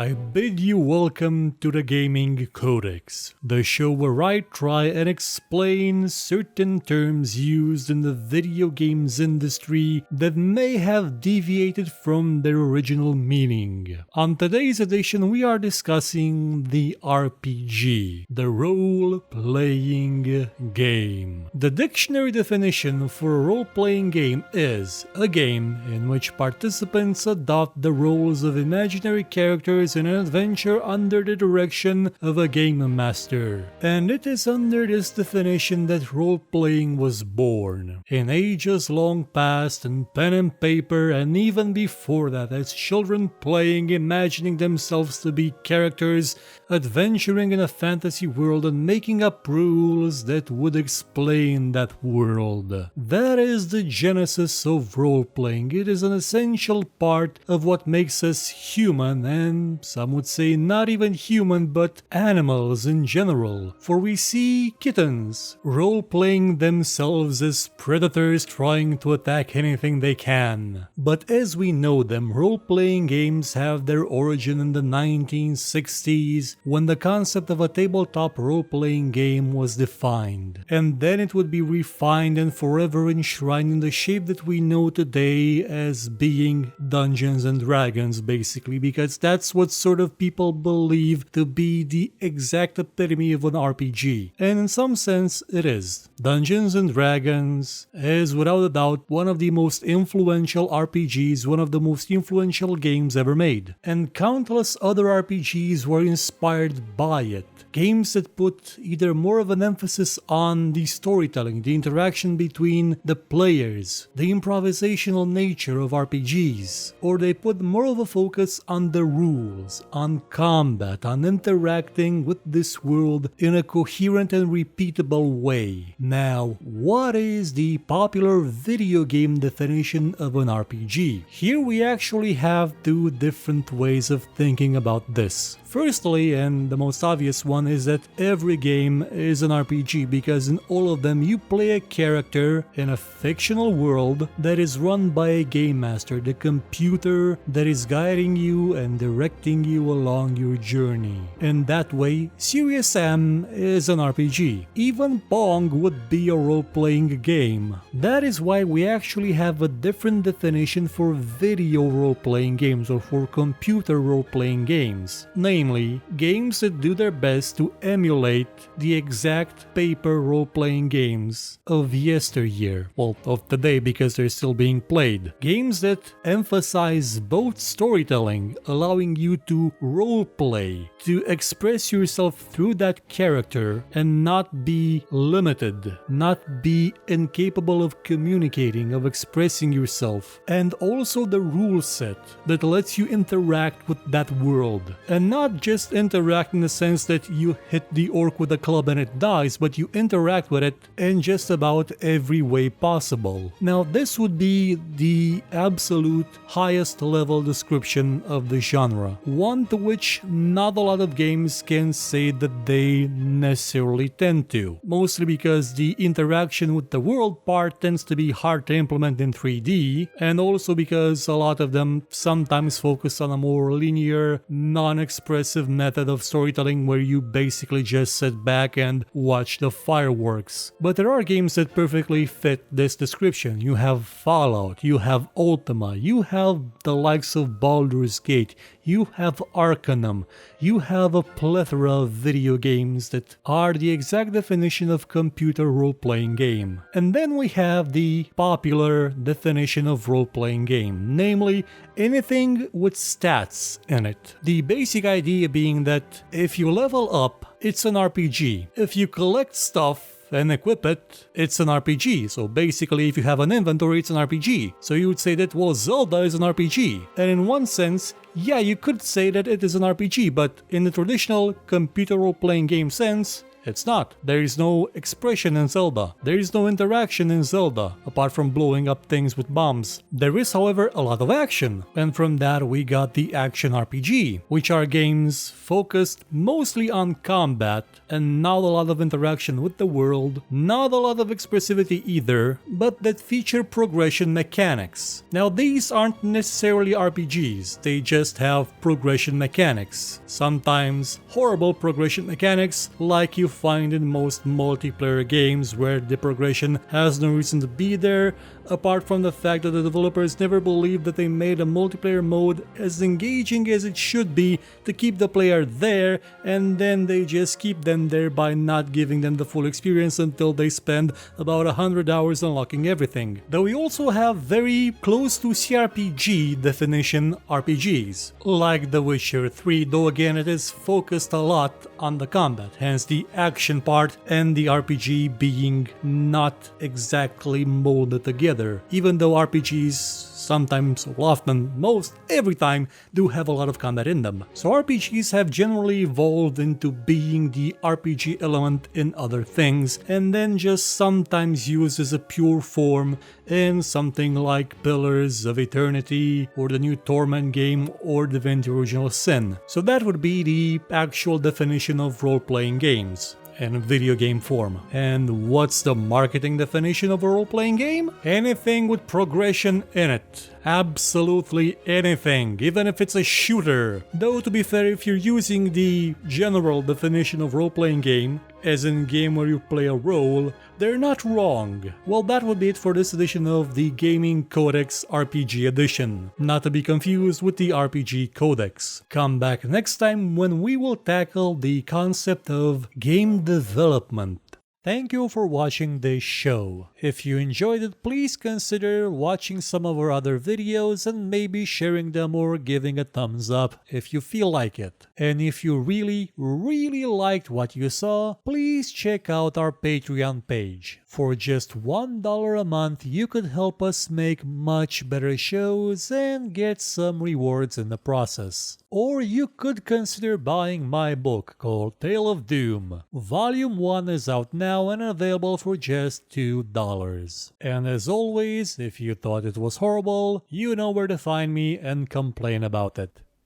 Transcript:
I bid you welcome to the Gaming Codex, the show where I try and explain certain terms used in the video games industry that may have deviated from their original meaning. On today's edition, we are discussing the RPG, the role-playing game. The dictionary definition for a role-playing game is a game in which participants adopt the roles of imaginary characters in an adventure under the direction of a game master. And it is under this definition that role-playing was born. In ages long past, in pen and paper, and even before that, as children playing, imagining themselves to be characters, adventuring in a fantasy world and making up rules that would explain that world. That is the genesis of role-playing. It is an essential part of what makes us human, and some would say not even human, but animals in general. For we see kittens role-playing themselves as predators trying to attack anything they can. But as we know them, role-playing games have their origin in the 1960s, when the concept of a tabletop role-playing game was defined. And then it would be refined and forever enshrined in the shape that we know today as being Dungeons and Dragons, basically, because that's what sort of people believe to be the exact epitome of an RPG. And in some sense, it is. Dungeons and Dragons is without a doubt one of the most influential RPGs, one of the most influential games ever made. And countless other RPGs were inspired by it. Games that put either more of an emphasis on the storytelling, the interaction between the players, the improvisational nature of RPGs, or they put more of a focus on the rules, on combat, on interacting with this world in a coherent and repeatable way. Now, what is the popular video game definition of an RPG? Here we actually have two different ways of thinking about this. Firstly, and the most obvious one, is that every game is an RPG because in all of them you play a character in a fictional world that is run by a game master, the computer that is guiding you and directing you along your journey. In that way, Serious Sam is an RPG. Even Pong would be a role-playing game. That is why we actually have a different definition for video role-playing games or for computer role-playing games. Namely, games that do their best to emulate the exact paper role-playing games of yesteryear. Well, of today, because they're still being played. Games that emphasize both storytelling, allowing you to role-play, to express yourself through that character and not be limited, not be incapable of communicating, of expressing yourself. And also the rule set that lets you interact with that world. And not just interact in the sense that you hit the orc with a club and it dies, but you interact with it in just about every way possible. Now, this would be the absolute highest level description of the genre, one to which not a lot of games can say that they necessarily tend to, mostly because the interaction with the world part tends to be hard to implement in 3D, and also because a lot of them sometimes focus on a more linear, non-expressive method of storytelling where you basically just sit back and watch the fireworks. But there are games that perfectly fit this description. You have Fallout, you have Ultima, you have the likes of Baldur's Gate, you have Arcanum, you have a plethora of video games that are the exact definition of computer role-playing game. And then we have the popular definition of role-playing game, namely anything with stats in it. The basic idea being that if you level up, it's an RPG. If you collect stuff and equip it, it's an RPG. So basically, if you have an inventory, it's an RPG. So you would say that, well, Zelda is an RPG. And in one sense, yeah, you could say that it is an RPG, but in the traditional computer role-playing game sense, It's not. There is no expression in Zelda. There is no interaction in Zelda, apart from blowing up things with bombs. There is, however, a lot of action, and from that we got the action RPG, which are games focused mostly on combat and not a lot of interaction with the world, not a lot of expressivity either, but that feature progression mechanics. Now these aren't necessarily RPGs, they just have progression mechanics. Sometimes horrible progression mechanics like you find in most multiplayer games where the progression has no reason to be there, apart from the fact that the developers never believed that they made a multiplayer mode as engaging as it should be to keep the player there, and then they just keep them there by not giving them the full experience until they spend about 100 hours unlocking everything. Though we also have very close to CRPG definition RPGs, like The Witcher 3, though again it is focused a lot on the combat, hence the action part and the RPG being not exactly molded together. Even though RPGs sometimes, often, most, every time do have a lot of combat in them. So RPGs have generally evolved into being the RPG element in other things, and then just sometimes used as a pure form in something like Pillars of Eternity, or the new Torment game, or Divinity Original Sin. So that would be the actual definition of role-playing games in video game form. And what's the marketing definition of a role-playing game? Anything with progression in it. Absolutely anything, even if it's a shooter. Though to be fair, if you're using the general definition of role-playing game, as in game where you play a role, they're not wrong. Well, that would be it for this edition of the Gaming Codex RPG edition, not to be confused with the RPG Codex. Come back next time when we will tackle the concept of game development. Thank you for watching this show. If you enjoyed it, please consider watching some of our other videos and maybe sharing them or giving a thumbs up if you feel like it. And if you really liked what you saw, please check out our Patreon page. For just $1 a month, you could help us make much better shows and get some rewards in the process. Or you could consider buying my book called Tale of Doom. Volume 1 is out now and available for just $2. And as always, if you thought it was horrible, you know where to find me and complain about it.